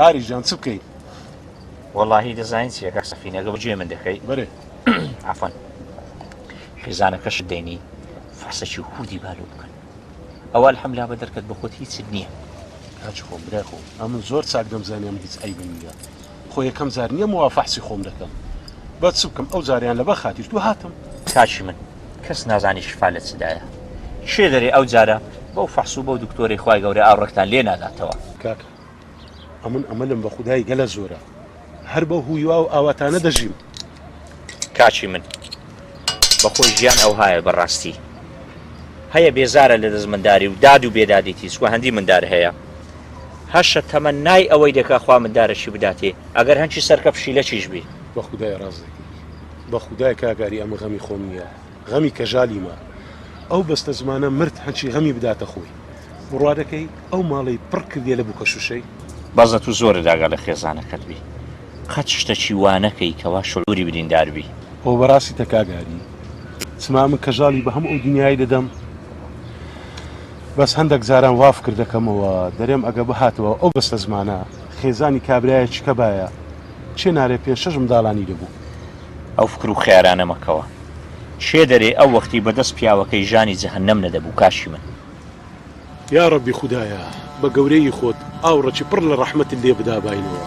ئاری جان چ بکەین؟ وەڵاهی دەزانین چیەکە سەفینەگە بەگوێ من دەکەی بەرێ عەفوان خێزانەکەشت دەینی فەرسەکی هودی بالۆ بکەن ئەوە الحەملا بە دەرکەت بە خۆت هیچت نییە. کاچ خۆم برای خۆم ئەمن زۆر چاک دەمزانێم هیچ ئەیبم نییە. خۆ یەکەم جار نییە موافەحسی خۆم دەکەم. با چ بکەم ئەو جاریان لەبە خاتیش دوو هاتم. کاچی من کەس نازانی شفا لە چدایە. شێ دەرێ ئەو جارە بەو فەحس و بەو دکتۆری خوای گەورە ئاوڕێکتان لێ ناداتەوە. کاکە ئەمن ئەمەلم بە خودای گەلە زۆرە. هەر بە هویوا و ئاواتانە دەژیم. کاچی من بەخۆی ژیان ئەو هایە بەڕاستی. هەیە بێزارە لە دەستمەنداری و داد و بێدادێتی سوە هەندی مندار هەیە. هەشە تەمە نای ئەوەی دەکا خوا مندارەشی بداتێ ئەگەر هەنچی سەرکە پشیلە چیش بی. بە خودای ڕاست دەکەی. بە خودای کاگاری ئەمە غەمی خۆم نییە. غەمی کەژالیمە. ئەو بەستە زمانە مرد هەنچی غەمی بداتە خۆی. بڕوادەکەی ئەو ماڵی پڕ کردێ لە بووکە شوشەی. بەزت و زۆرە داگا لە خێزانەکەت بی. قەت شتەکی وانەکەی کەوا شعوری بریندار بی. ئەو بەڕاستی تەکاگاری. چما من کەژالی بە هەموو ئەو دنیای دەدەم. بەس هەندێک جاران واف کردەکەمەوە دەرێم ئەگە بهاتەوە ئەو بەستە زمانە خێزانی کابرایە چکە باە چێ نارێ پێ شەژم داڵانی دەبوو. ئەو فکر و خیارانە مەکەوە. شێ دەرێ ئەو وەختی بەدەست پیاوەکەی ژانی جەهەنەم نەدەبوو کاشی من. یا ڕەبی خودایە بە گەورەی خۆت ئاوڕەکی پڕ لە ڕەحمەتت لێ بدا باینەوە.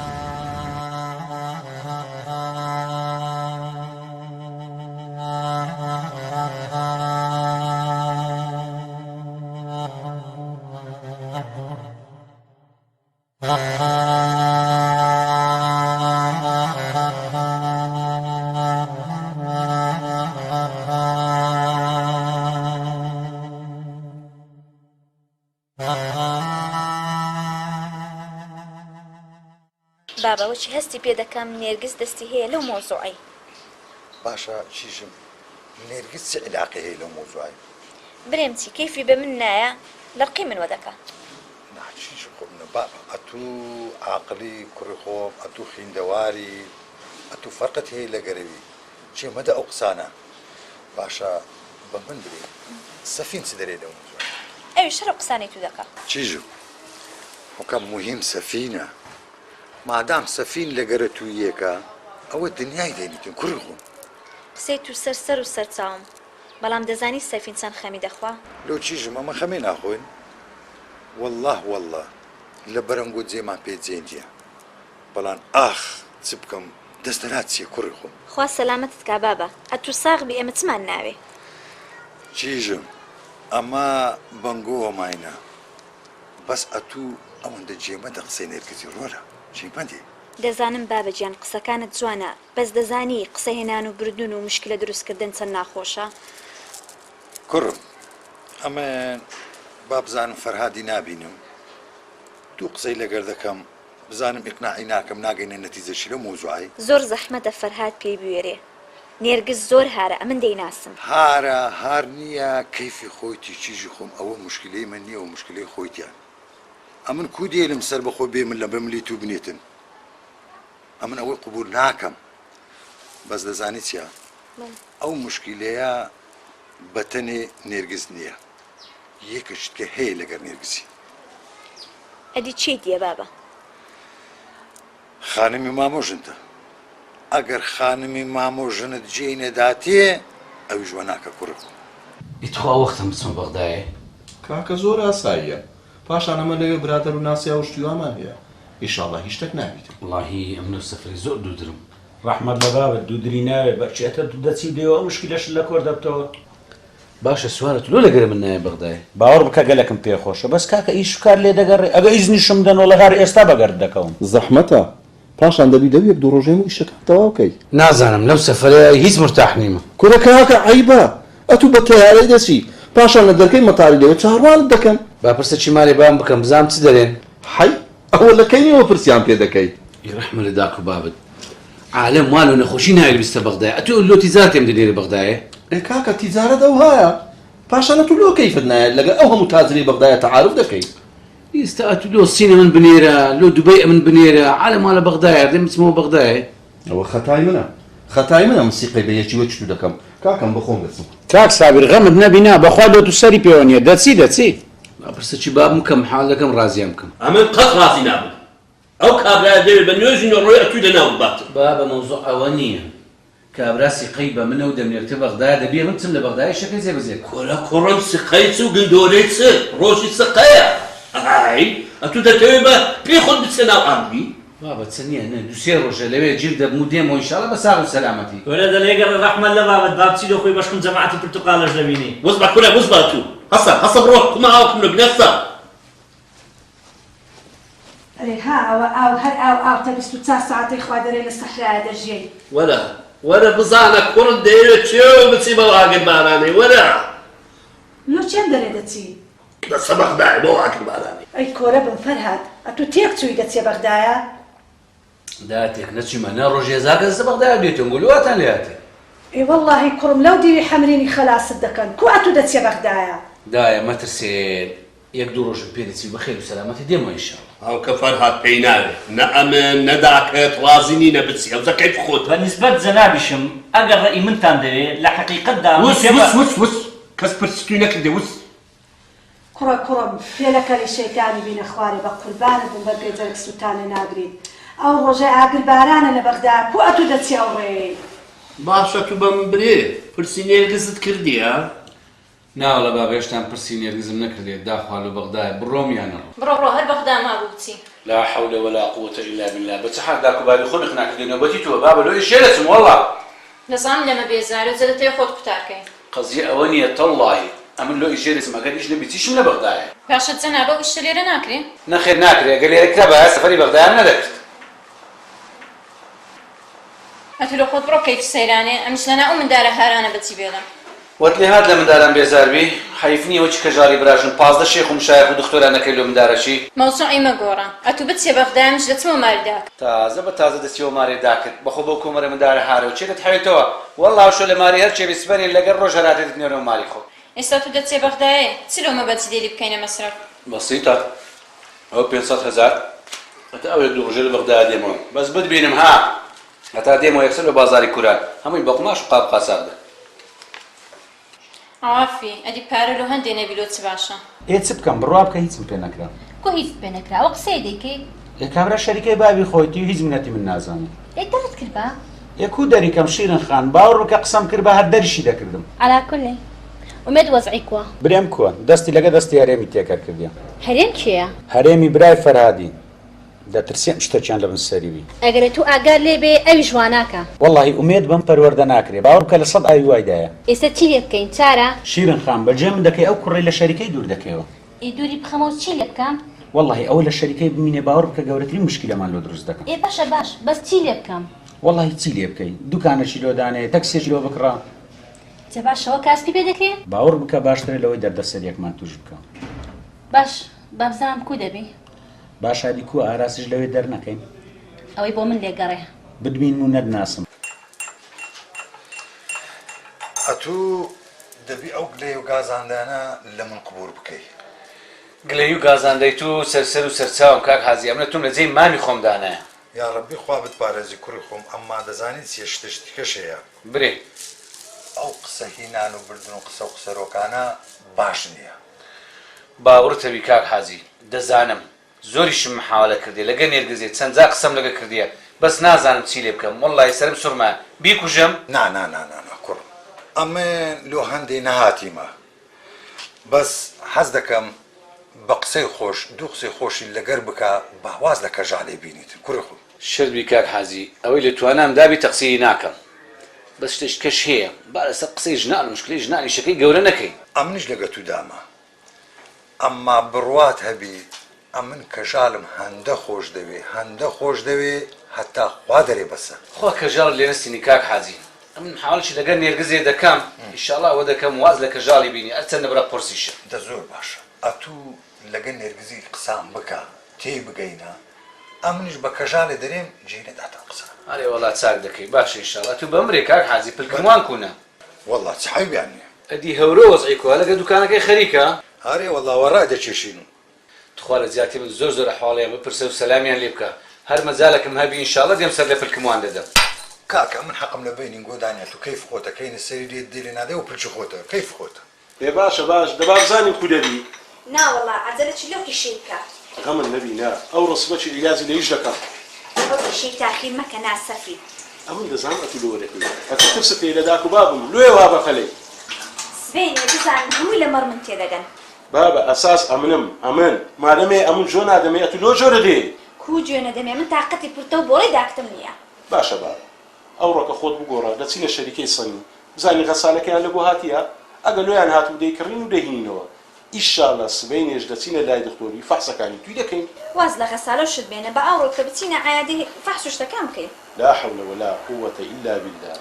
بابەوەچی هەستی پێ دەکەم نێرگس دەستی هەیە لەو مۆزوعی. باشە چیژم نێرگس چ علاقەی هەیە لەو مۆزوعی؟ برێم چی کەیفی بە من نایە لەرقی من وەدەکە. ناچیژ خۆمنە بابە ئەتوو عاقلی کوڕی خۆم ئەتوو خوێندەواری ئەتوو فەرقت هەیە لە گەرەوی چێمەدە ئەو قسانە. باشە بە من برێ سەفین چ دەرێ لەو مۆزوعی؟ ئەوی شەڕە قسانی تو دەکە. چیژم حکەم مهم سەفینە. مادام سەفین لە گەرە توویەکە ئەوە دنیای دەینیتون کوڕی خۆم. قسەی تو سەر و سەرچاوم بەڵام دەزانی سەفین چەند خەمی دەخوا؟ لەو چیژم ئەمە خەمێ ناخۆین. والله لە بەرەنگۆ جێمان پێجێنجە بەڵام ئاخ چ بکەم دەستەرات چیە کوڕی خۆم. خوا سەلامەتت کا بابە ئەتوو ساغبی ئێمە چمان ناوێ. چیژم ئەمە بەنگۆوە ماینە بەس ئەتوو ئەوەندە جێمەدە قسەی نێرگزی ڕۆرە چیپەندێ. دەزانم بابەجیان قسەکانت جوانە بەس دەزانی قسە هێنان و بردون و مشکلە دروستکردن چەند ناخۆشە. کوڕم ئەمە با بزانم فەرهادی نابینم دوو قسەی لەگەر دەکەم بزانم ئیقناعی ناکەم ناگەینە نەتیجەشی لە مۆزوعی. زۆر زەحمەتە فەرهاد پێی بوێرێ. نێرگس زۆر هارە ئەمن دەیناسم. هار نییە کەیفی خۆیتی چیژی خۆم ئەوە مشکلەی من نییە و مشکلەی خۆیتیان. ئەمن کو دێلم سەر بەخۆ بێ من لە بەملی تو بنێتن. ئەمن ئەوەی قبول ناکەم بەس دەزانی چیە؟ ئەو مشکلەیە بەتەنێ نێرگس نییە یەکشت کە هەیە لەگەر نێرگسی. ئەدی چی دیە بابە؟ خانمی مامۆژنتە. ئەگەر خانمی مامۆژنت جێی نەداتێ ئەوی ژوە ناکە کوڕم. ئیتخوا وەختم بچۆم بەغدایە. کاکە زۆر ئاساییە. پاشان ئەمە لەوێ برادەر و ناسیا و شتیوامان هەیە. ئیشاڵڵا هیچ شتێک نابیت. وڵاهی ئەم نەو سەفری زۆر دوودرم. ڕەحمەت لە بابەت دوودری ناوێ بەرچێتە دوو دەچی دێەوە مشکلەش لە کۆر دەبتەوە. باشە سوارەت لۆ لەگەرە من نایە بەغدایە. باوەڕ بکە گەلەکم پێخۆشە بەس کاکە ئیش کار لێ دەگەڕێ ئەگە ئیزنیشم دەنەوە لە هەر ئێستا بەگەرد دەکەوم. زەحمەتە پاشان دەبی دەوێت دوو ڕۆژێم و ئیشەکان تەواو بکەی. نازانم لەو سەفەرەیە هیچ مرتاح نیمە. کوڕەکە هاکە عەیبە ئەتوو بە تەیارەی دەچی پاشان لە دەرکەی مەتاری لەوێ چاڕوانت دەکەن. با پرسە چی مارێ بام بکەم بزانم چ دەرێن. حەی ئەوە لەکەینەوە پرسیان پێ دەکەیت. ڕەحمە لە داک و بابت عالم وان و نەخۆشی ناوێت بیستە بەغدایە ئەتوو لۆ تیزارتێم دەنێرە بەغدایە. کاکە تیجارەت ئەو هایە پاشان ئەتوو لۆ کەیفت نایەت لەگەڵ ئەو هەموو تاجری بەغدایە تەعارف دەکەیت. ئێستا ئەتوو لۆ سینە من بنێرە لۆ دوبەی ئەمن بنێرە عالم وا لە بەغدایە دەم بچمەوە بەغدایە. ئەوە خەتای منە موسیقی بە یەکی وە چتو دەکەم کاکەم بەخۆم دەچم. کاک سابر غەمت نەبینا بەخوا دۆ تو سەری پێوە نییە دەچی با پرسە چی باب بکەم حاڵەکەم ڕازیان بکەم. ئەمن قەت ڕازی نابن. ئەو کابرا دەوێت بە نوێژی ڕۆی ئەتوی لەناو بباتن. بابە مەوزوع ئەوە نییە. کابرا سیقەی بە منە و دەمێتە بەغدایە دەبێ من چم لە بەغدایە شەکەی جێبەجێ کۆلە کوڕم سقەی چ و گندۆرەی چ ڕۆژی سقەیە. ئای ئەتوو دەتەوێت بە پێی خۆت بچێ ناو ئاگری؟ بابە چ نییە نە دووسێ ڕۆژە لەوێ جیر دەبم و دێمەوە ئینشاڵڵا بە ساغ و سەلامەتی. کۆلە دەڵێگەڕ ڕەحمەت لە بابەت با بچی دەخۆی بەشکم جەماعەتی پرتوقالەش دەبینی. وەز بە کورە وەز بە تو. هەسە بڕۆ کومە ئاوکم لە بنەسە. ها ئەو هەر ئاو تا 24 ساعتەی خوا دەرێ لە سەحرایە دەژێی. وەرە بزانە کوڕ دەیەوێت چێ بچی بەو ئاگر بارانەی وەرە. لۆ چێم دەرێ دەچی؟ دەچە بەغدایە بەو ئاگر بارانەی. ئەی کۆرە بم فەرهاد ئەتوو تێک چووی دەچێ بەغدایە؟ دا تێک نەچیمە نا ڕۆژ هێزار کەس لە بەغدایە دێتەوە گولواتان لێهاتێ. ئێ وەڵڵاهی کوڕم لەو دیوی حەمرینی خەلاست دەکەن کو ئەتوو دەچێ بەغدایە؟ دایە مەترسێن یەک دوو ڕۆژم پێ دەچی بەخێر و سەلامەتی دێمەوە ئینشاڵڵا. ئەو کە فەرهاد پێی ناوێت نە ئەمن نەداکەت ڕازی نینە بچی ئەوزە کەیف خۆت. بەنسبەت جەنابیشم ئەگەر ڕێی منتان دەوێت لە حەقیقەتدا وس کەس پرسیتوی نەکردێ وس. کوڕم فێلەکەلی شەیتانی بینە خوارێ بە قوربانە بووم بەرگەی جەرگ سووتانە ناگرین. ئەو ڕۆژەی ئاگر بارانە لە بەغدایە کو ئەتوو دەچێ ئەو ڕێی؟ باشە تو بە من برێ پرسی نێرگزت کردیە؟ ناوەڵە بابە هێشتان پرسی نێرگزم نەکردێت داخوال و بەغدایە بڕۆم یانە بڕۆ هەر بەغدا مابوو بچی. لا حول ولا قوة إلا بالله بس حد داكو بالي خلق ناكل نوبتي تو بابا لو ايش يلسم والله نظام لما بيزارو زلتي خود قطاركي قضية أولية الله أمن لو ايش يلسم أقل ايش نبي تيش من بغداد باشا تزنابا وش ليرة ناكري نخير ناكري قال لي ركبها سفري بغداد أنا ذكرت أتلو خود برو كيف سيراني أمش لنا من دار هارانا بتي بيلا وقت لي هذا من دارم بيزار بي حيفني وجه كجاري براجن بازدا شيخ ومشايخ ودكتور أنا كيلو من دارشي موضوعي مقورة أتو بتي بغداد مش لتمو مالداك تازه دستيو ماري داكت بخو بوكو مرة من دار هاري وشيت حيتوا والله وشو لماري هرشي بيسبني لقى الروج هراتي تنيرو مالي خو استاتو دتي بغداد تسلو ما بتي ديلي بكينا مصرف بسيطة هو 500,000 أتأول دو رجل بغداد يمون بس بد بينهم ها هتا ديمو يكسلوا بازاري كوران همين بقماش وقاب قاسار ده عافي أدي بارلو هندي نبيلو تباشا إيه تسبكم برواب كهيت سمبينكرا كو هيت بينكرا وقصيدي كي كامرا شركة بابي خويتي وهيز مناتي من نازاني إيه درت كربا يكو داري كم شيرن خان باور بك قسم كربا هدري شي دا كردم على كل ومد وضعي كوا بريم كون دستي لقى دستي هريمي تيكر كرديا هريم كيا هريمي براي فرهادي دا ترسيم اشتركان لبن سريبي اگر تو اگر لي بي اي جواناكا والله اميد بم پرورده ناكري باور بك لصد اي وايدايا استتيلي بكين تارا شيرن خان بجم دكي او كري لشركه دور دكيو يدوري بخموس تشيلي بكام والله اول الشركه بمين باور بك قورتري مشكله مال لو دروس دكا اي باش بس تشيلي بكام والله تشيلي بكي دكان شيلو دانه تاكسي شيلو بكرا تباش هو كاسبي بيدكي باور بك باشتري لو درد سريك ما توجبك باش بابزام كودبي باش هادي كو ئاراسش لەوێ دەرنەکەین ئەوەی بۆ من لێگەڕێ بدبین و نەدناسم ئەتوو دەبی ئەو گلەی و گازاندانە لە من قبول بکەی گلەی و گازاندەی تو سەرسەر و سەرچاوم کاک حاجی ئەمە تۆم لە جێی مامی خۆمدانایە یا ڕەبی خوا بتپارێزی کوڕی خۆم ئەمما دەزانیت چێ شتێکەش هەیە برێ ئەو قسە هینان و بردن و قسە و قسەرۆکانە باش نییە باوەڕتەوی کاک حاجی دەزانم زۆریشم محاولە کردی لەگە نێرگزێت چەندجا قسەم لەگە کردیە بەس نازانم چی لێ بکەم وەڵڵی سەرم سوورما بیکوژم نا کوڕم ئەمە لۆ هەندێ نەهاتیمە بەس حەز دەکەم بە قسەی خۆش دوو قسەی خۆشی لەگەر بکە باواز لە کەژاڵێ بینیتن کوڕی خۆ شردبی کاک حاجی ئەوەی لە توانام دابی تەقسیری ناکەم بەس شتێکش هەیە با لەسەر قسەی ژنان و مشکلەی ژنانی شەکەی گەورە نەکەی ئەمنیش لەگە تو دامە ئەمما بڕوات هەبی ئەمن کەژاڵم هەندە خۆش دەوێ هەتا خوا دەرێ بەسە خوا کەژاڵ لێ نستینی کاک حاجی ئەمن حاڵشی لەگەر نێرگزێ دەکەم ئینشاڵڵا ئەوە دەکەم واز لە کەژاڵی بینی ئەرچەندە بڕە قورسیشە دە زۆر باشە ئەتوو لەگەر نێرگزی قسام بکە تێی بگەینە ئەمنیش بە کەژاڵێ دەرێم جێنەداتە قسە ئەرێ وەڵا چاک دەکەی باشە ئینشاڵڵا تو بەمرێ کاک حاجی پلکەموان کوونە وەڵڵا چ حەیبیان نییە ئەدی هەورە وەزعی کووە لەگە دوکانەکەی خەریکە ئارێ وەڵڵا وەڕای دەچێشین تخوا لە زیاتی من زۆر ئەحواڵەیە بپرسە و سەلامیان لێ بکە هەر مەجالێکم هەبی ئینشاڵڵا دێم سەر لە پلکەموان دەدەم کاکە من حەقم لە بینین گۆدانێت و کەیف خۆتە کەینە سەری لێت دێ نادێ و پلچ خۆتە کەیف خۆتە بێ باشە باش دەبا بزانین کو دەبی ناوەڵا عەجەلە چ لەو کیشی بکە غەمن نەبینە ئەو ڕسبەتی عیلازی لە هیچ دەکەم ئەو ئیشەی تاخیر مەکە ناسەفی ئەمن دەزانم ئەتو لۆرەکەی ئەتو ترسە پێی لە داک و بابم لێ وا بەخەلەی سبەینێ بزان هەمووی لە مەڕ من تێدەگەن بابە ئەساس ئەمنم ئەمن مادەمێ ئەمن جۆ نادەمێ ئەتو لۆ جۆرە دێ کو گوێنە دەمێ من تااقەتی پورتە و بۆڵی داکتم نییە باشە بابە ئەو ڕۆکە خۆت بگۆڕە دەچینە شەریکەی سەنی بزانین غەسالەکەیان لە بۆ هاتیە ئەگە لۆیان هاتوو دەیکڕین و دەهینەوە ئیشاڵە سبەینێش دەچینە لای دکتۆری فەحسەکانی توی دەکەین واز لە غەسالە شت بێنە بە ئەو ڕۆکە بچینە عایادی فەحش و شتەکان بکەین لا حول ولا قوة إلا بالله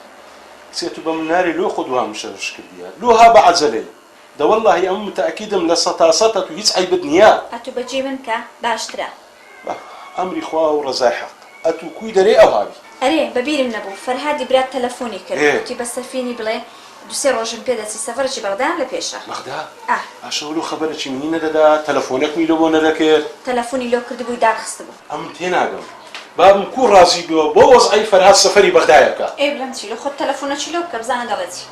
سيتو بمناري لو خدوها مشرش كرديا لوها بعزلي ده والله أم متأكدم لسطاسطة هيц عيب الدنيا ئەتو بەجێ من کە باشترە أمري خوا ورزاي حق أتو كوي دري أو هابي ئەرێ بەبیرم نەبوو فەرهادی برات تەلەفۆنی کرد وتی بە سەرفینی بڵێ دوسێ ڕۆژم پێدەچی سەفەرکی بەغدا لە پێشە بەغدا ئاشەولو خەبەرێکی منی نەدەدا تەلەفۆنێکمی لە بۆ نەدەکرد تەلەفۆنی لۆ کردبووی داخست بوو ئەم تێناگەم بابم کو ڕازی بووە بۆ وەزعی فەرهاد سەفەری بەغدایە بکە ئێ بڵم چی لە خۆت تەلەفۆنەکی لۆ بکە بزانە دەڵێتی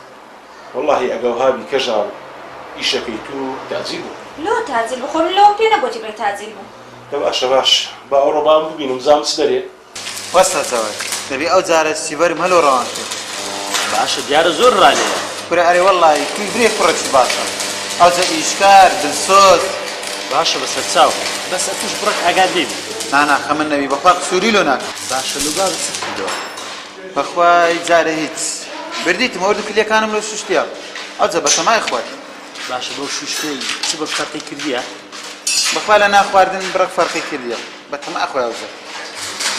والله ئەگەو هابی کەژاڵ ئیشەکەی تو تازی بوو لۆ تازیل بوو خۆم لەوە پێ نەگوتی بڵێ تازیل بوو دە باشە باش با ئەو ڕۆبام ببینم زانم چ دەرێ وەستەتەوە دەبێ ئەو جارە سیڤەرم هەلۆ ڕەوان کرد باشە دیارە زۆر ڕالێ کورە ئەرێ وەڵڵی توی برێ کوڕێکی باشە ئەوجە ئیشکار دلسۆز باشە بەسەر چاو بەس ئەتوش بڕێک ئاگاد لێ نانا خەمن نەبی بەخوا قسووری لۆ ناکەم باشە لوبا چ کردەوە بەخوای جارە هیچ بردیتم ئەوردە کلێکانم لە شوشتیا ئەوجە بە تەمای خۆت باشە بۆ شوشتەی چ بە فەرقی کردیە بەخوا لە ناخواردن بڕێک فەرقی کردیە بە تەمای خۆی ئەوجە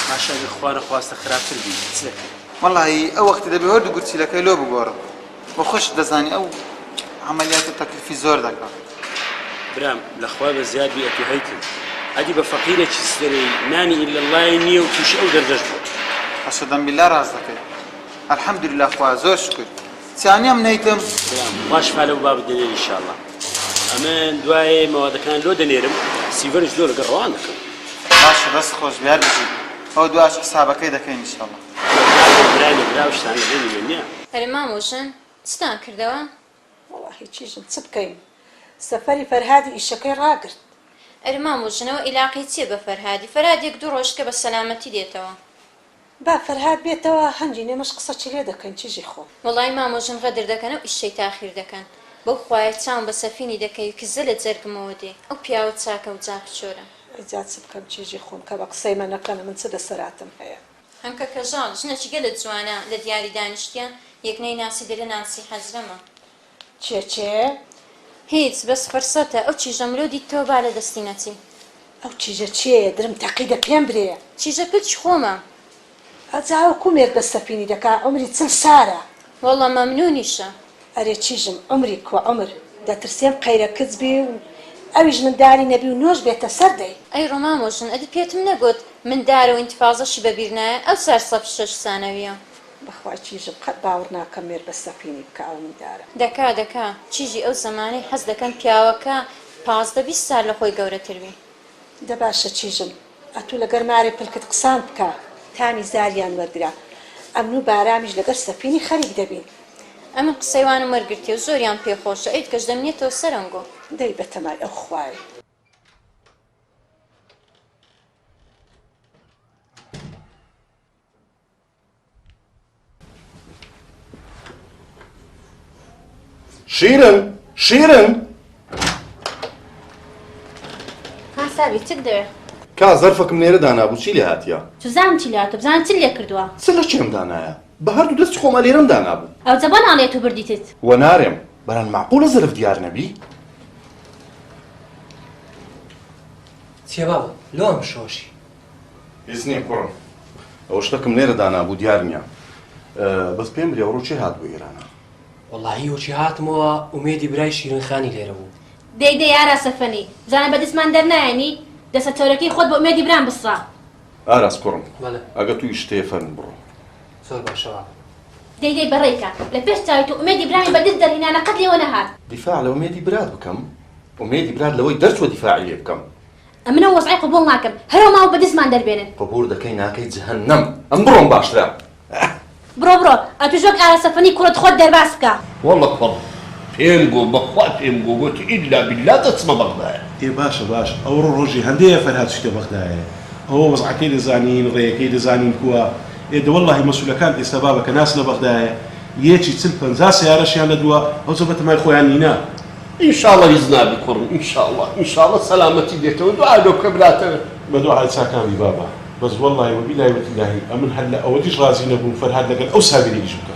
ماشا ئەگەر خوارە خواستە خراپتر بی چ دەکەی وەڵڵی ئەو وەختی دەبێ هەردوو گورچیلەکەی لۆ بگۆڕم بۆ خۆش دەزانی ئەو عملیاتە تەکلیفی زۆر دەکات برام لەخوا بە زیادی ئەتو هەیتن ئەدی بە فەقیرێکی سرەی نانی ئیلا اللهی نییە و تووشی ئەو دەردەش بوو حەشەدەم بیلا ڕاست دەکەی الحەمدولله خوا زۆر شکر چیانیام نەیتم باش فالە و باب دەنێن ئینشاءڵڵا ئەمە دوایێ مەوادەکان لۆ دەنێرم سیڤەرش لۆ لەگەڵ ڕەوان دەکەم باشە دەست خۆش بیار بژی ئەو دواش حسابەکەی دەکەین ئینشاءڵڵا برای لە برا شتان لەبێنی من نییە هەرێ مامۆژن چتان کردەوە وەڵڵاهی چیژم چ بکەین سەفەری فەرهادی ئیشەکەی ڕاگرت ئەرێ مامۆژنەوە ئیلاقی چییە بە فەرهادی فەرهاد 1-2 ڕۆژکە بە سەلامەتی دێتەوە با فەرهاد بێتەوە هەنگی نێمەش قسەچی لێ دەکەین چیژی خۆ وەڵای مامۆژن غەدر دەکەن و ئیشەی تاخیر دەکەن بەو خوایە چاوم بە سەفینی دەکەی کە زە لە جەرگمەوە دێ ئەو پیاوە چاکە و جاک چۆرە ئەجا چ بکەم چیژی خۆم کە بە قسەی من نەکەنە من چ دەسەراتم هەیە هەمکە کەژاڵ ژنەکی گەلە جوانە لە دیاری دانیشتیان یەکنەی ناسی دەرە نانسی حەزرەمە چێ هیچ بەس فەرسەتە ئەو چیژە مرۆ دیتەوە با لە دەستی نەچی ئەو چیژە چیە درم تەقیدە پێم برێ چیژە پچ خۆمە ئەجاوە کومێک بە سەفینی دەکا عمری چل سارە وەڵڵا مەمنونیشە ئەرێ چیژم عمری کووە عمر دەترسێم قەیرە کچ بێ و ئەویش منداری نەبی و نۆش بێتە سەردەی ئەی ڕۆمامۆژن ئەدی پێتم نەگوت من دارە و ئینتفازەشی بەبیر نایە ئەو سەر 6 سانەویە بەخوا چیژم قەت باوەڕ ناکەم مێر بە سەفینی بکە ئەو مندارە دەکا چیژی ئەو زەمانەی حەز دەکەن پیاوەکە 15-20 سال لە خۆی گەورەتر بی دە باشە چیژم ئەتوو لەگەر مارێ پلکت قسان بکە تانی زاریان وەرگرا ئەمن و بارامیش لەگەر سەفینی خەریک دەبین ئەمن قسەیوانم وەرگرتی و زۆریان پێخۆشە ئەیت کەش دەمنێتەوە سەرنگۆ دەی بەتەمای ئەو خوای شیرن هاساوی چت دەوێ کا زەرفەکەم لێرە دانابوو چی لێ هاتیە توزانم چی لاتە بزان چ لێ کردووە چ لە چێم دانایە بە هەردوو دەستی خۆمە لێرەم دانابوو ئەو جەبە ناڵێت و بردیتت وە نارێم بەران معقولە زەرف دیار نەبی چێ بابە لۆم شۆشی هیچ نییە کوڕم ئەوە شتەکەم لێرە دانابوو دیار نییە بەس پێم برێ ڕۆ چێ هات بۆ ئێرانە وەڵاهی وەچی هاتمەوە ئومێدی برای شیرینخانی لێرە بوو دەی یارا سەفەنی زانە بە دەستمان دەرنایەنی دەسە تۆرەکەی خۆت بە ئومێدی بران بسڕا ئاراس کوڕم بەڵێ ئەگە توی شتێ فەرن بڕۆ زۆر باشەوە دەی بەڕێکە لە پێش چاویت و ئومێدی برانی بەدەست دەرهینانە قەت لێوە نەهات دیفاع لە ئومێدی برات بکەم ئومێدی برات لەوەی دەرچوە دیفاعی لێ بکەم ئەمنە وەزعی قبوڵ ناکەم هەرەوە ماوە بەدەستمان دەربێنن قبول دەکەی ناکەی جەهەنەم ئەم بڕۆم باشترە بڕۆ ئەتو ژۆک ئارا سەفەنی کوڕت خۆت دەرباس بکە وەڵڵە کوڕ پێم گۆ بەخوا پێم گۆ گوتی ئیلا بیلا دەچمە بەغدایە. باشە ئەوڕۆ ڕۆژی هەندەیە فەرهاد چیتە بەغدایە ئەوە وەزعەکەی دەزانین ڕێیەکەی دەزانین کووە دەوەڵڵاهی مەسوولەکان ئێستا بابە کە ناس لە بەغدایە یەکی 40-50 سیارەشیان لەدووە ئەو زە بەتەمای خۆیان نینە. ئینشاڵڵا هیچ نابی کوڕم ئینشاڵڵا سەلامەتی دێتەوە دوعا لۆ بکە براتەوە. بە دوعای چاکانی بابا بەس وەڵڵاهی وەبیلای وەتیلاهی ئەمن هەر لە ئەوەتیش ڕازی نەبووم فەرهاد لەگەڵ ئەو سابیری ئیش بکە.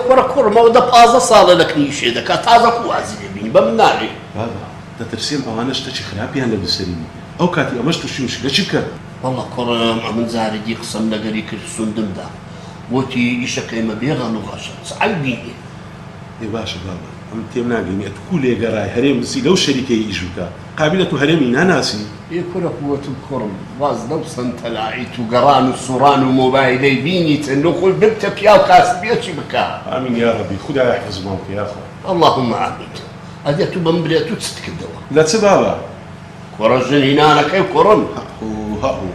کوڕە کوڕمەوە 15 ساڵە لە کنیشێ دەکات تازە خوازی لێبینی بە من ناڵێ. بابا دەترسێم ئەوانە شتێکی خراپیان لە بسەرینی ئەو کاتی ئەمەش تووشی مشکلە چی بکە؟ وەڵڵا کوڕم ئەمن جارێکی قسەم لەگەری کرد سوندمدا وتی ئیشەکەیمە بێغەن و غەشە سعی بینێ. باشە بابا ئەم تێم ناگەینی ئەتکو لێگەڕای هەرێم بسی لەو شەریکەی ئیش بکە قابلە تو هەرێمی ناناسی. کوڕە قووەتم کوڕم واز لەو سەنتەلاعیت و گەڕان و سوڕان و مۆبایلەی بینیتە نۆخۆی ببتە پیا و کاسبیەکی بکە. ئامین یا ڕەبی خودای حفظمان بکە یا خۆ. اللهم ئامین. ئەدێ تو بەم برێت و چت کردەوە. لە چ بابا؟ کوڕە ژنینانەکەی کوڕم. هەهوو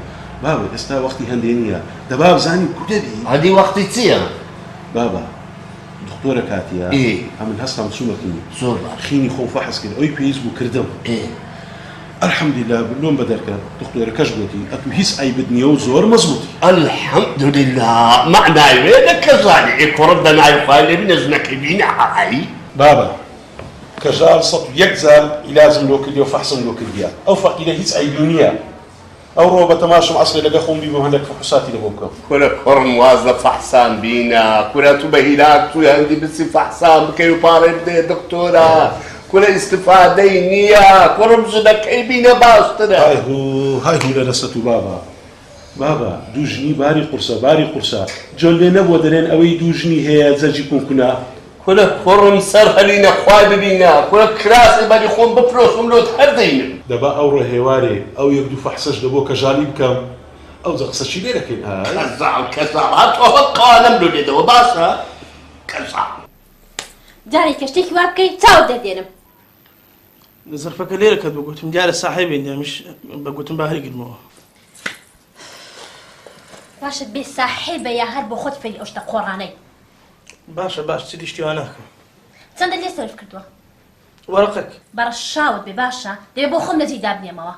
بابا ئێستا وەختی هەندێ نییە دەبا بزانی کو دەبی. هەدی وەختی چییە؟ بابا دکتۆرە کاتیە ئەمن هەستم چوومەکنی زۆر خینی خۆم فەحس کرد ئەوی پێویست بوو کردم. الحەمدولیلا لۆم بەدەرکە دکتۆرەکەش گوتی ئەتوو هیچ عیبت نییە و زۆر مەزبوطی. الحەمدولیلا معناوێ لە کەژانی کوڕم دەناوی خوای لێبینە ژنەکەی بینە ئایی. بابا کەژال 101 جار ئیلازم لۆ کردی و فەحسم لۆ کردیە ئەو فەقیرە هیچ عیبی نییە. ئەو ڕۆ بە تەماشم عەسڵێ لەگە خۆم بیبم هەندێک فەحوساتی لەبۆ بکەم. کورە کوڕم واز لە فەحسان بینە کورە تو بە هیلاک توی هەندی بچی فەحسان بکەی و پاڕێ بدەیە دکتۆرە کورە ئیستفادەی نییە کوڕم ژنەکەی بینە باشترە. هایهوو لە دەستە تو بابا دوو ژنی باری قورسە جۆن لێ نەبووە دەرێن ئەوەی دوو ژنی هەیە جەرجی کونکونا. کورە کوڕم سەر هەلینە خوای ببینە کورە کراسی بەری خۆم بپرۆسم لۆت هەردەینم. دەبا ئەو ڕۆ هێوارێ ئەو یەک دوو فەحسەش دەبۆ کەژالی بکەم ئەو جە قسەچی لێ دەکەین. کەزاڵ هاتۆ قالەم لۆ لێدەوە باشە کەزاڵ. جارێک کەشتێکی وا بکەی چاوت دەدێنم. زەرفەکە لێرە کە بگوتم دیارە ساحێبین دەمیش بەگوتم باهری گرمەوە. باشە بێ ساحێبە یا هەر بۆ خۆت فێری ئەو شتە قۆڕانەی. باشە باش چی دیشتیوان ناکەم. چەندە لێ سەرف کردووە؟ وەرەقەک. بەڕەشاوت بێ باشە دەبێ بۆ خۆم نەجێی دابنێمەوە.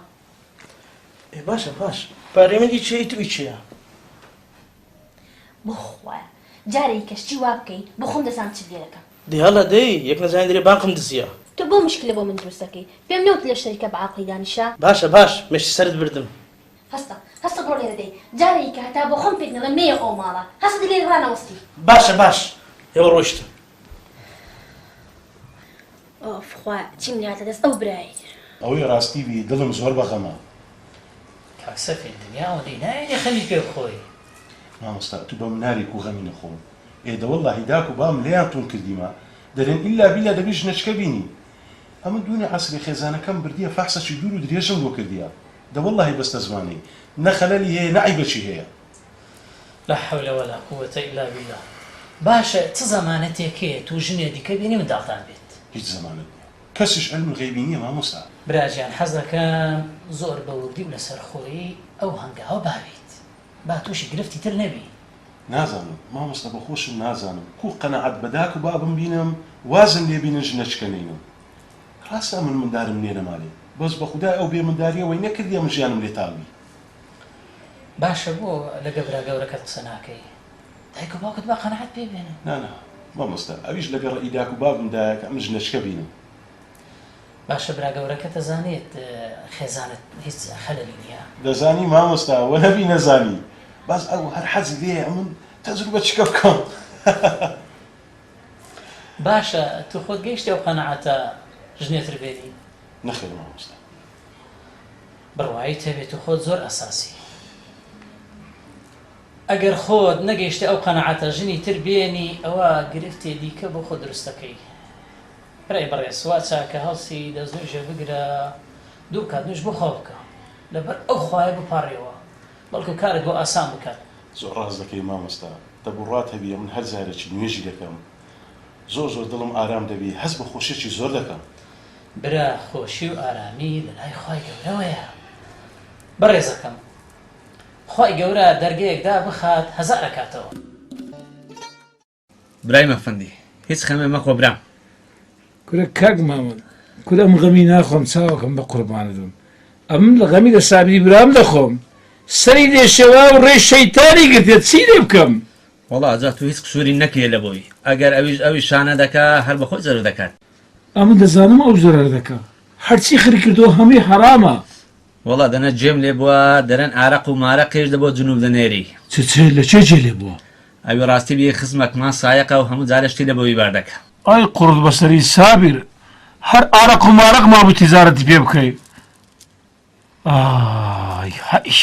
باشە باش پارێمەندی چی توی چییە؟ بخوایە جارێک کەشتی وا بکەیت بۆ خۆم دەزانم چ لێ دەکەم. هەڵە دەی یەک نەزانانی دەرێ بانقم دزیە. تو بۆ مشکلە بۆ من دروستەکەی پێم نەوت لە شەریکە بەعاقڵی دانیشە. باشە باش مەشتی سەرت بردم. هەستە بۆ لێرە دەی جارێک کە هەتا بۆ خۆم پێک نەڵێ مێیە ئەو ماڵە هەستە لێ ڕانەوەستی. باشە باش ئێوە ڕۆیشتە. خوا چیم لاتە دەست ئەو برایی. ئەوەی ڕاستیوی دڵم زۆر بەغەمە. کاکسەفێن دنیاوەی نایە خەمی پێ بخۆی. مامۆستا تو بەم نارێک و غەمی نەخۆم. دەوەڵڵاهی داک و بام لێیان تۆن کردیمە دەرێن ئیلا بیلا دەبی ژنەچکە بینی. ئەمە دوونێ عەسری خێزانەکەم بردیە فەحسەکی دوور و درێژم بۆ کردیە. دەوەڵڵاهی بەستە زمانی نە خەلەلی هەیە نە عیبەچی هەیە. لا حول ولا قوة إلا بالله. باشە چ زەمانەتێکەیە تو ژنێ دیکە بینی منداڵتان بێت؟ هیچ زەمانەت نییە. کەسیش علم غەیبی نییە مامۆستا. براجیان حەز دەکەم زۆر بەوردی و لەسەرخۆیی ئەو هەنگاوە باویت. با تووشی گرفتی تر نەبی. نازانم مامۆستا بەخۆشم نازانم کو قەنەعەت بەداک و بابم بینم وازم لێ بینن ژنەچکە نینم. ڕاستە من مندارم نێنە ماڵێ بەس بە خودای ئەو بێ منداریەوەی نەکردی ئەم ژیانم لێ تاڵی. باشە بۆ لەگە برا گەورەکەت قسە ناکەی دایک و باوکت با قەنەعەت پێ بێنن. نانا مامۆستا ئەویش لەگە ڕێی داک و بابمدایە کە ئەم ژنەچکە بینم. باشە برا گەورەکە دەزانێت خێزانت هیچ خەلەلی نییە؟ دەزانی مامۆستا وە نەبی نەزانی باز ئەو هەر حەزی لێ ئەمن تەجروبە چکە بکەم. باشە تو خۆت گەیشتی ئەو قەنەعەتە ژنێتر بێنی؟ نەخێر مامۆستا. بڕوایی تەبێت و خۆت زۆر ئەساسی. ئەگەر خۆت نەگەیشتە ئەو قەنەعەتە ژنی تر بێنی ئەوە گرفتێ دیکە بۆ خۆ دروستەکەی. برای بەڕێز وا چاکە هەڵسی دەستنوێژە بگرە دوو کات نوێژ بۆ خۆ بکە لەبەر ئەو خوایە بپاڕێەوە بەڵکو کارت بۆ ئاسان بکات. زۆر ڕاست دەکەی مامۆستا دەبڕات هەبیە من هەر جارێکی نوێژی دەکەم زۆر دڵم ئارام دەبی هەست بە خۆشیێکی زۆر دەکەم. برا خۆشی و ئارامی لە لای خوای گەورەوەیە. بەڕێزەکەم خوای گەورە دەرگەیەکدا بخات هەزار ئەکاتەوە. برای مەفەندی هیچ خەمێ مەخۆ برام کورە کاک مامون کورە ئەم غەمی ناخۆم چاوەکەم بە قوربانەدەم ئەم لە غەمی دە سابری برام دەخۆم سەری دێشەوە و ڕێ شەیتانی گرتێت چی لێ بکەم وەڵا ئازاد تو هیچ قسووری نەکرێ لە بۆی ئەگەر ئەوی شانە دەکا هەر بەخۆی زەرر دەکات ئەمە دەزانم ئەو زەرەر دەکا هەرچی خری کردەوە هەمووی حرامە وەڵا دەنە جێم لێ بووە دەرەن ئارەق و مارە قێش دەبۆ جنوب دەنێری چ لە چێ جێ لێ بووە ئەوی ڕاستی بێ خزمەکمان سایەقە و هەموو جارشتی لە بۆی باردەکە ئای قوڕت بەسەری سابیر هەر ئارەق و مارەق مابوو تیزارەتی پێ بکەی ئای هەیش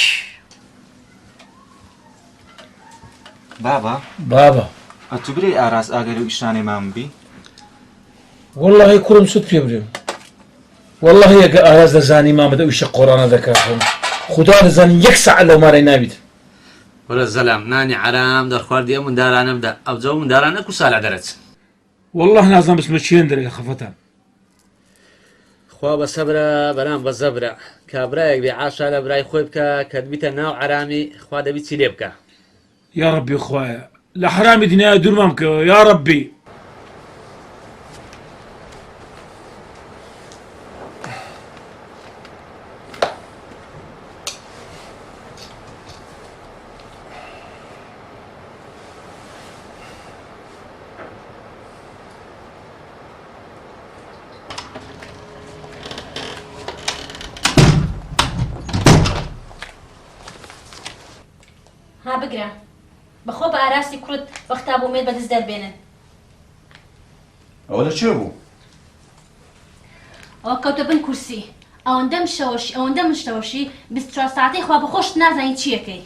بابا ئەتو برێ ئاراس ئاگەر و ئیشانەی مام بی والله کوڕم سوت پێ برێ والله ئەگە ئاراز دەزانی مامەدە ئەویشە قۆڕانە دەکاتم خدا دەزانی یەک سەعات لەو مارەی نابیت وەرە زەلام نانی عرام دەرخواردی ئەم مندارانە بدە ئەو جەو منداران نەکو سالا دەرەچ والله نازانم بچمە چێن دەرێ لە خەفەتان خوا بە سەبرە بەرام بە زەبرە کابرایەک بێ عاشا لە برای خۆی بکە کە بیتە ناو عرامی خوا دەبی چی لێ بکە یا ربی خوایە لە حرامی دنیای دوورمان بکەوە یا ربی ها بگرە بەخۆ بە ئاراستی کوڕت وەختا بۆ مێت بەدەست دەربێنن ئەوە لە چێ بوو؟ ئەوە کەوتە بن کورسی ئەوەندەم شەوەشی ئەوەندە مشتەوەشی 24 ساعتەی خوا بەخۆشت نازانی چیەکەی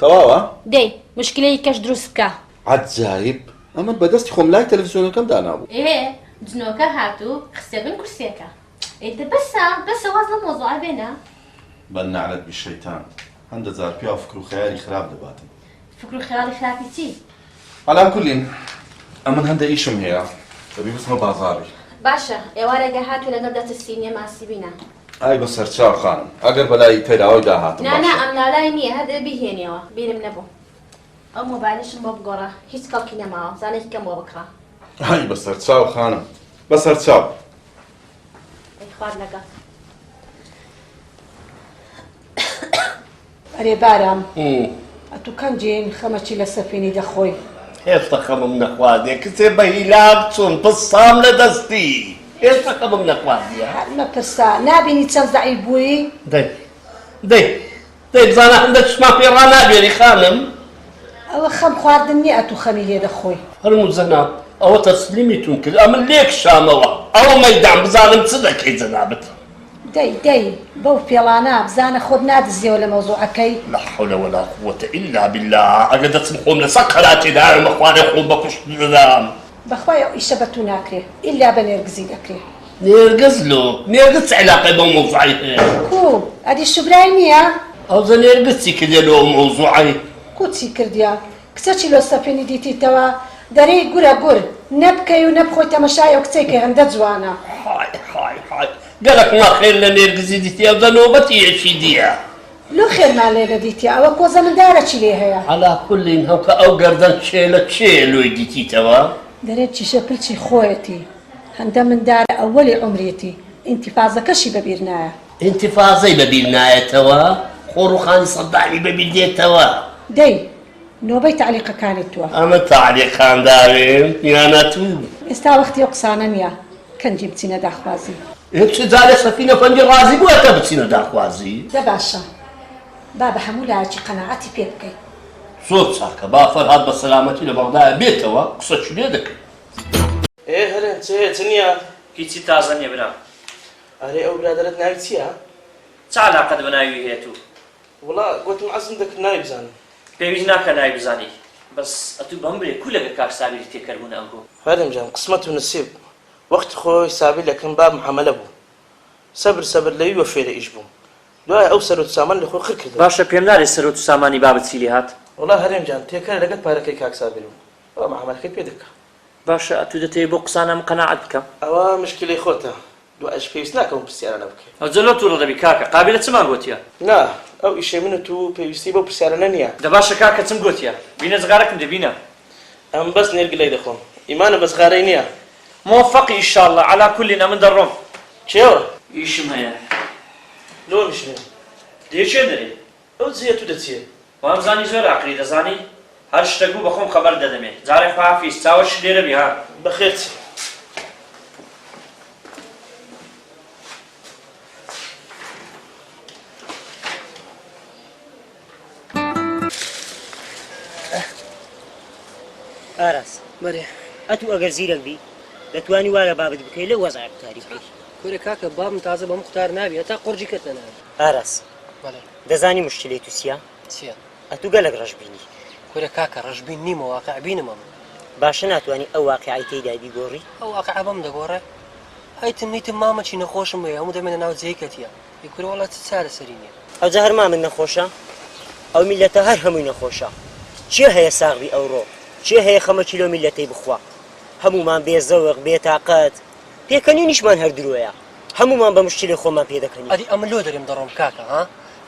تەواوە؟ دەی مشکلەی کەش دروست بکە عەجایب ئەمە بەدەستی خۆم لای تەلەڤیزیۆنەکەم دانابوو جنۆکە هاتوو خستە بن کورسیەکە ئێدە بەسە واز لە مۆزوعە بێنە بەل نەعلەت بالشەیتان هەندە جار پیا فکر و خەیالی خراپ دەباتن فکر و خەیاڵی خراپی چی؟ عەلا کولین ئەمن هەندە ئیشم هەیە دەبی بچمە بازاڕی باشە ئێوارێگە هاتوو لەگەڵ دەتەستینیە ماسی بینە ئای بە سەرچاو خانم ئەگەر بەلای تەراوی داهاتم نانا ئەم لالای نییە هەدە بیهێنیەوە بیرم نەبوو ئەو مۆبایلشم بۆ بگۆڕە هیچ کەڵکی نەماوە زانێکی کەم بۆ بکڕە ئای بە سەرچاو خانم بە سەرچاو خوارد لەگەڵ ئەرێ بارام ئەتو کەنجین خەمەچی لە سەفینی دەخۆی هێشتا خەمم نەخواردیە کچێ بە هیلاب چۆن پسام لە دەستی هێشتا خەمم نەخواردیە هەرمە پرسا نابینی چەند زەعیف بووی دەی بزانە هەندە چشمان پێ ڕانابێنی خانم ئەوە خەم خواردن نییە ئەتو خەمی لێ دەخۆی هەرموو جەناب ئەوە تەسلیمیتون کرد ئەمن لێک شامەوە ئەوە مەیدان بزانم چ دەکەی جەنابەت دەی بەو پێڵانە بزانە خۆت نادزیەوە لە مەوزوعەکەی لا حول ولا قوة إلا بالله ئەگەر دەچم خۆم لەسەر قەراتێدارمە خوارێ خۆم بە کوشت دەدام بەخوای ئەو ئیشە بە تو ناکرێت ئیلا بە نێرگزی دەکرێت نێرگز علاقەی بەو مەوزوعی هەیە کو ئەدی شوبرای نییە ئەو زە نێرگز چی کردێ لەو مەوزوعی کو چی کردیا کچەکی لۆ سەفێنی دیتیتەوە دەرەی گورە گور نەبکەی و نەبخۆی تەمەشای ئەو کچێکی هەندە جوانە گەلک ناخێر لە نێرگزی دیتی ئەو نۆبەتی یەکی دیە لۆ خێرمان لێ نەدیتیا ئەوە کۆزە مندارە چی لێ هەیە عەلا کولین هەوکە ئەو گەردەن چێلە چێ لۆی دیتیتەوە دەرێت چیشە پلچی خۆیەتی هەندە مندارە ئەوەلی عمرێتی ئینتیفازەکەشی بەبیر نایە ئینتیفازەی بەبیر نایەتەوە خۆڕوخانی سەدانی بەبیر دێتەوە دەی نۆبەی تعلیقەکانی تووە ئەمە تعلیقاندارێن یانە تو ئێستا وەختی ئەو قسانە نییە کەنجی بچینە داخوازی چ جارێ سەفینە فەنجی ڕازی بووە تا بچینە داخوازی دە باشە با بە هەموو لایەکی قەناعەتی پێ بکەیت زۆر چاکە با فەرهاد بە سەلامەتی لە بەغدایە بێتەوە قسەچی لێ دەکەیت هەرێن چ نییە هیچی تازە نییە برا ئەرێ ئەو برادەرت ناوی چییە؟ چ عەلاقەت بە ناوی هەیە تو؟ وڵا گوتم عەزم دەکرد ناوی بزانم پێویست ناکە ناوی بزانی بەس ئەتوو بەم برێ کو لەگە کاک سابیری تێکەربوون ئەوگۆ هەرم جان قسمەت و نسیب وەختی خۆی سابی لەکەم باب محەمەلە بوو سەبر لەوی وە فێرە ئیش بووم دوای ئەو سەرۆت سامان لە خۆ خڕ کرد باشە پێم نارێ سەرۆت و سامانی بابەت چی لێ هات وڵا هەرێم جان تێکەرە لەگەت پارەکەی کاک سابیر بوو ئەوە محەمەلەکەت پێ دەکا باشە ئەتوو دەتەوێت بۆ قسانەم قەناعەت بکەم ئەوە مشکلەی خۆتە دوایش پێویست ناکەم پرسیارانە بکەی ئەو جەلۆ تووڕە دەبی کاکە قابلە چمان گوتیە نا ئەو ئیشەی من و تو پێویستی بۆ پرسیارانە نییە دە باشە کاکە چم گوتیە بینە جغارەکەم دەبینە ئەم بەس نێرگلەی دەخۆم ئیمانە بەزغارەی نییە موفقی ئینشاءالله على كلنا من دەڕۆم چێوە ئیشم هەیە لۆ نیشنێ دێچێ دەرێ ئەو جێ تو دەچێ وامزانی زۆر عقلی دەزانی هەر شتێک بوو بەخۆم خەبەر دەدەمێ جارێ خواحافیز چاوەش لێرە بی ها بەخێر چی ئاراس بەرێ ئەتوو ئەگەر زیرەک بی دەتوانی وارە بابت بکەی لە وەزع قوتاری بکەی کورە کاکە بابم تازە بەم قوتار نابی هەتا قورجی کەتە ناوی ئاراس بەڵێ دەزانی مشکلەی تو چییە؟ چییە؟ ئەتوو گەلێک ڕەش بینی کورە کاکە ڕەشبین نیمە واقع بینمە من باشە ناتوانانی ئەو واقعی تێیدا بیگۆڕی ئەو واقع بەم دەگۆڕێ هەیتم نیتم مامەچی نەخۆشم بێ هەموو دەمێنە ناو جێیکەتیە کورە وڵات چارە سەری نییە ئەوجا هەر مامن نەخۆشە ئەو میلەتە هەر هەمووی نەخۆشە چیە هەیە ساغبی ئەوڕۆ چیە هەیە خەمە کیلۆ میلەتەی بخوا هەمومان بێزەوق بێتاقەت پێکەنینیشمان هەردرووەیە هەمومان بە مشکلی خۆمان پێ دەکەنی ئەدی ئەمە لۆ دەرێم دەڕۆم کاکە ها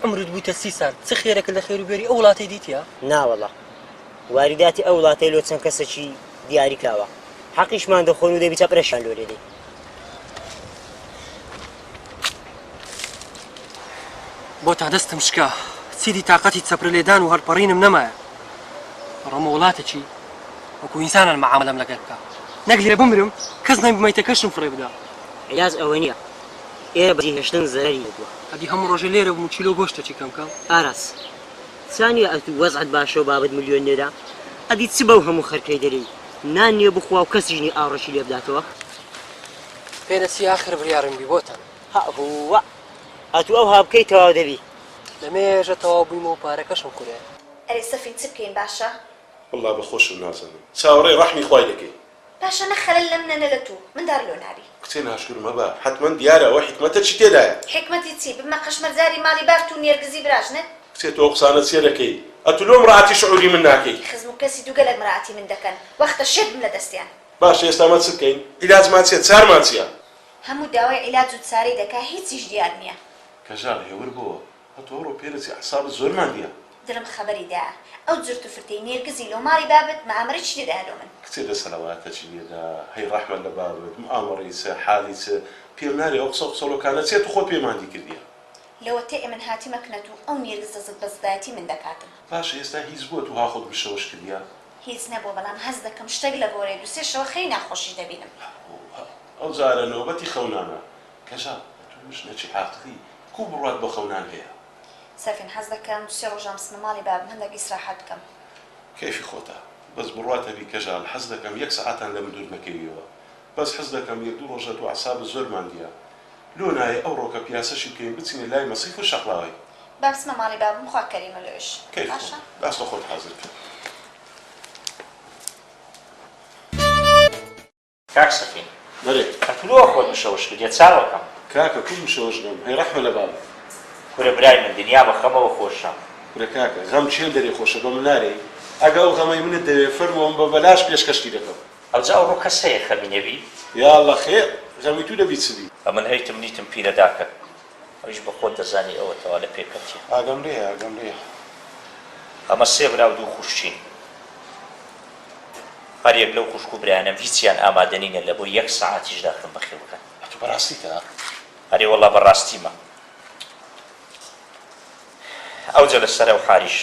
عمرت بوویتە 30 سال چ خێرەکە لە خێر و بێری ئەو وڵاتی دیتیە ناوەڵە واریداتی ئەو وڵاتەی لۆ چەند کەسێکی دیاری کراوە حەقیشمان دەخۆن و دەبی چەپرەشان لۆ لێدەی بۆ تا دەستم شکا چیدی تااقەتی چەپرە لێدان و هەرپەڕینم نەمایە ڕۆمە وڵاتێکی وەکو ئینسانان مەعامەلەم لەگەڵ بکە نەک لێ بمرم کەس نەیبمەیتە کەشم فڕێ بدا عیلاج ئەوە نییە ئێرە بەجێ هێشتن زەرەری لێدووە ئەدی هەموو ڕۆژە لێرە بووم کیلۆ گۆشتێکی کەمکەم ئاراس چانیە ئەتوو وەزعت باشە و بابت ملیۆنێرە ئەدی چ بەو هەموو خەرکەی دەرەی نان نییە بخوا و کەسیژنی ئاڕەشی لێ بداتەوە پێدەچی ئاخر بڕیارم بی بۆتان هەهووە ئەتوو ئەو هابکەی تەواو دەبی لەمێژە تەواو بوویمە و پارەکەشم کوڕێ ئەرێ سەفین چ بکەین باشە والله بەخۆشم نازانم چاوەڕێی ڕەحمی خوای دەکەی باشە نەخەلل لەم نەنە لە تو مندار لۆ نابی کچێ ناشکر مەبە حتمما دیارە ئەوە حکمەتە چی تێدایە حکمەتی چی بمە قەشمەرزاری ماڵی بارت و نێرگزی براژنە کچێ تۆ قسانە چێ دەکەی ئەتو لۆ مڕاتی شعوری من ناکەی خزم و کەسی دووگەلک مڕاتی من دەکەن وەختە شێت بم لە دەستیان باش ئێستامە چ بکەین عیلاجمان چییە چارمان چییە هەموو داوای عیلاج و چارەی دەکا هیچیش دیار نییە کەژاڵ هێور بۆوە هەتۆڕۆ پێرەچی حسابت زۆرمان دیە دڵم خەبەریدا ئەو جرت و فرتەی نێرگزی لۆ ماڵی بابت مەعامەرە چی لێدا لۆ من کچێ دەسەلەواتە چی لێدا هەی ڕەحمە لە بابت مەعامەڕی چە حاڵی چە پێم نارێ ئەو قسە قسەڵۆکانە چێت و خۆت پێماندی کردیە لەوە تێ من هاتی مەکنەت و ئەو نێرگزە زت بەزدایەتی من دەکاتم باش ئێستا هیچ بووە تو هاخۆت بشەوەش کردیە هیچ نەبوو بەڵام هەز دەکەم شتێک لە گۆرەی دووسێشەوە خەی ناخۆشی دەبینم ئەو جارە نۆبەتی خەونانە کەژا توش نەچی حاقی کو بڕات بە خەونان هەیە سەفین حەز دەکەم سێ ڕۆژام سنەماڵی بابم هەندێک ئیسراحەت بکەم کەیفی خۆتە بەس بڕاتە بی کەژال حەز دەکەم یەک سەعاتان لەم دوور نەکەویەوە بەس حەز دەکەم یەک دوو ڕۆژە تو عساب زۆرمان دیە لۆ نایە ئەو ڕۆکە پیاسەشی بکەین بچینە لای مەسیف و شەقڵاوی با بچمە ماڵی بابم خوا کەریمە لێش باشە داستە خۆت حازر کە کاک سەفین بەرێ ئەتووە خۆت بشەوەش کردیە چاوەکەم کاکە کوم شەوەشگەم هەی ڕەحمە لە بابە کورە برای من دنیا بە خەمەوە خۆشە کورە کاکە غەم چێن دەرێ خۆشە بە من نارێ ئەگە ئەو غەمەی منت دەوێ فەرمۆم بە بەلاش پێشکەشتی دەکەم ئەوجا ئەو ڕۆ کەس هەیە خەمی نەبی یاڵڵە خێر غەمی تو دەبی چبی ئەمن هەیتم نیتم پیرەداکە ئەویش بە خۆت دەزانی ئەوەتەوە لە پێکەتی ئاگەم لێ ئاگەم لێ ئەمە سێ برا و دوو خوشچین هەر یەک لەو خوشک و برایانەم هیچیان ئامادەنینە لە بۆ یەک سەعاتیش داخم بەخێ بکەن تو بەڕاستیتە هەرێ وەڵا بەڕاستیمە ئەوجە لە سەر ئەو حاریش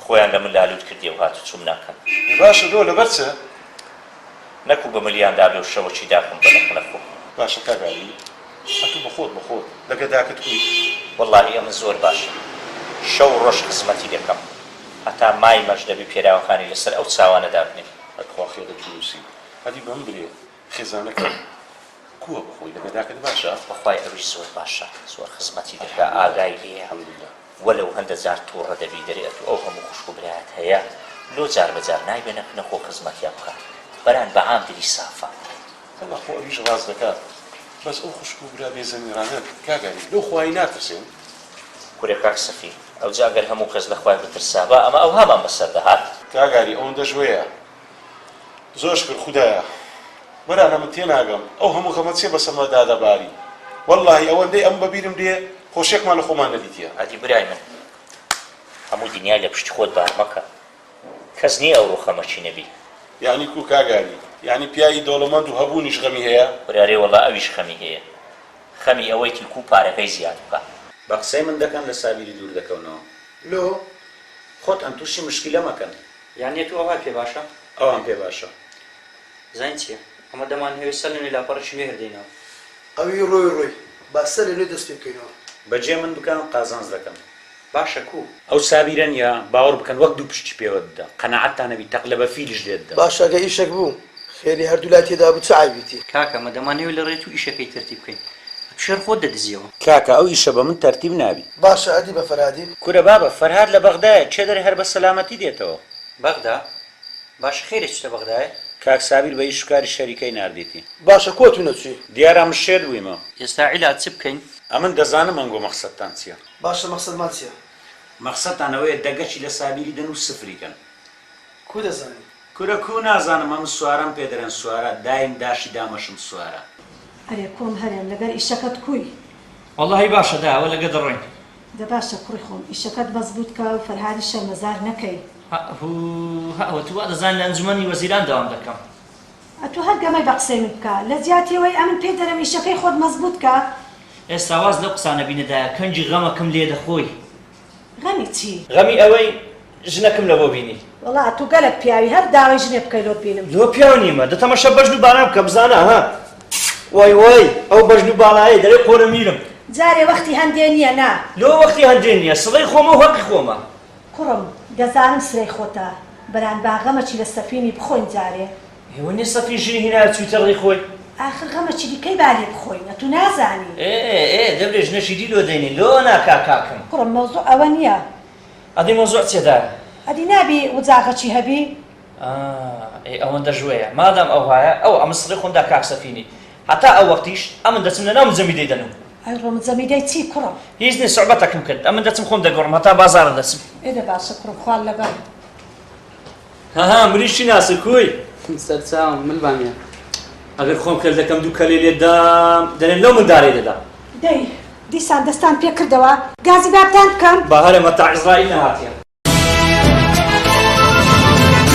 خۆیان لە من لالوت کردی و هاتو چوم ناکەن باشە دۆ لەبەر چە نەکوو بە ملیاندا بێ و شەوەکی داخم بەنەخنە خۆ باشە کاگایی ئەتوو بەخۆت لەگەداکت کوی وەڵڵاهی ئەمە زۆر باشە شەو ڕۆژ خزمەتی دەکەم هەتا مای مەش دەبی پێراوەکانی لەسەر ئەو چاوانەدا بنێ ئەخوا خێرت نووسی هەدی بەم برێ خێزانەکە کووە بخۆی لەگەداکت باشە بەخوای ئەویش زۆر باشە زۆر خزمەتی دەکا ئاگای لێ وەلەو هەندە جار تووڕە دەبی دەرێت و ئەو هەموو خوشک و برایەت هەیە لۆ جار بەجار نایبێنە نەخۆ خزمەتیان بکات بەران بەعام دلی سافە هەڵا خۆ ئەویش ڕاست دەکات بەس ئەو خوشک و برا بێزەمیرانە کاگایی لۆ خوای ناترسێن کورێ کاک سەفی ئەوجا ئەگەر هەموو کەس لە خوای بترسا با ئەمە ئەو هەمان بەسەر دەهات کاگاری ئەوەندە ژوەیە زۆر شکر خوددایە بەرانە من تێناگەم ئەو هەموو خەمە چێ بەسەمەدا دەباری وەڵڵاهی ئەوەندەی ئەم بەبیرم دێ خۆشێکمان لە خۆمان نەدیتیە ئەدی برای من هەموو دنیا لە پشتی خۆت بار مەکە کەس نییە ئەو ڕۆ خەمەچی نەبی یعنی کو کاگاری یعنی پیاوی دەوڵەمەند و هەبوونیش غەمی هەیە وەرارێ وەڵا ئەویش خەمی هەیە خەمی ئەوەی تیلکو پارەکەی زیاد بکە بە قسەی من دەکەن لە سابیری دوور دەکەونەوە لۆ خۆت ئەم تووشی مشکلە مەکەن یعنی تو ئەوە پێ باشە ئەوان پێ باشە زین چییە ئەمە دەمانهەوێت سەر لە لاپەڕەشی مێر دێنەوە ئەوی ڕۆی با سەر لێ دەست پێ بکەینەوە بەجێ من بکەن قازانز دەکەم باشە کو ئەو سابیرەن یا باوەڕ بکەن وەک دوو پشتی پێوە بدە قەنەعەتتانەبی تەقلە بە فیلش لێتدا باشە ئەگە ئیشێک بوو خێری هەردوو لای تێدا بوو چ عیبیتی کاکە مە دەمانەوێت لە ڕێت و ئیشەکەی تەرتیب بکەین شێر خۆت دەدزیەوە کاکە ئەو ئیشە بە من تەرتیب نابی باشە ئەدی بە فەرهادی کورە بابە فەرهاد لە بەغدایە چێ دەری هەر بە سەلامەتی دێتەوە بەغدا باش خێرێک چتە بەغدایە کاک سابیر بە ئیشکاری شەریکەی ناردێتی باشە کۆتو نەچوی دیارە من شێر بوویمەوە ئێستا عیلات چ بکەین ئەمن دەزانم ئەنگۆ مەقسەدتان چییە باشە مەقسەدمان چییە مەقسەدتانەوەیە دەگەچی لە سابیری دەن و سفریکەن کو دەزانین کورە کو نازانم ئەم سوارەم پێدەرێن سوارە دایم داشی دامەشم سوارە ئەرێ کۆم هەرێن لەگەر ئیشەکەت کوی واللهی باشە داوە لەگە دەڕۆین دە باشە کوڕی خۆم ئیشەکەت مەزبوط کە و فەرهادی شەرمەزار نەکەی هەوە تو دەزان لە ئەنجومەنی وەزیران داوام دەکەم ئەتو هەر گەمەی بە قسەی من بکە لە زیاتیەوەی ئەمن پێ دەرەم ئیشەکەی خۆت مەزبوط کە ئێستا واز لەو قسانە بینەدایە کەنجی غەمەکەم لێ دەخۆی غەمی چی غەمی ئەوەی ژنەکەم لەبۆ بینی وەڵا تو گەلک پیاوی هەر داوای ژنێ بکەی لۆ بینم لۆ پیاو نیمە دەتەمەشە بەژن و باران بکە بزانە ها وای ئەو بەژن و باڵایە دەرێ خۆرە میرم جارێ وەختی هەندێ نییە نا لۆ وەختی هەندێ نییە سڵەی خۆمە و هەقی خۆمە کوڕم دەزانم سرەی خۆتە بەران باغەمەچی لە سەفینی بخۆین جارێ هێوە نیە سەفین ژنی هینایە چویتەڕی خۆی ئاخر غەمەچی دیکەی بالێ بخۆین ئەتو نازانی دەبرێ ژنەشی دی لۆ دەینی لۆ ناکاکاکەم کوڕم مەوزوع ئەوە نییە ئەدەی مۆزوع چێدایە ئەدی نابی وجاغەچی هەبی ئەوەندە ژوەیە مادام ئەو هایە ئەو ئەمە سڕی خۆمدا کاک سەفینی هەتا ئەو وەختیش ئەمن دەچم لە ناو زەمیدەی دەنم ئەی ڕۆم زەمیدەی چی کوڕم هیچ نێ سوعبەتەکەم کرد ئەمن دەچم خۆم دەگەڕم هەتا بازارە دەچم ئێدە باشە کوڕم خوال لەگەڵ هەها مریشی ناسە کوی سەرچاوم ملبانە ئەگەر خۆم کرد دەکەم دوو کەلێ لێدام دەنێن لەو مندارێ دەدا دەی دیسان دەستان پێ کردەوە گازی بابتان بکەم با هەرە مەتا عیزرائیل نەهاتیە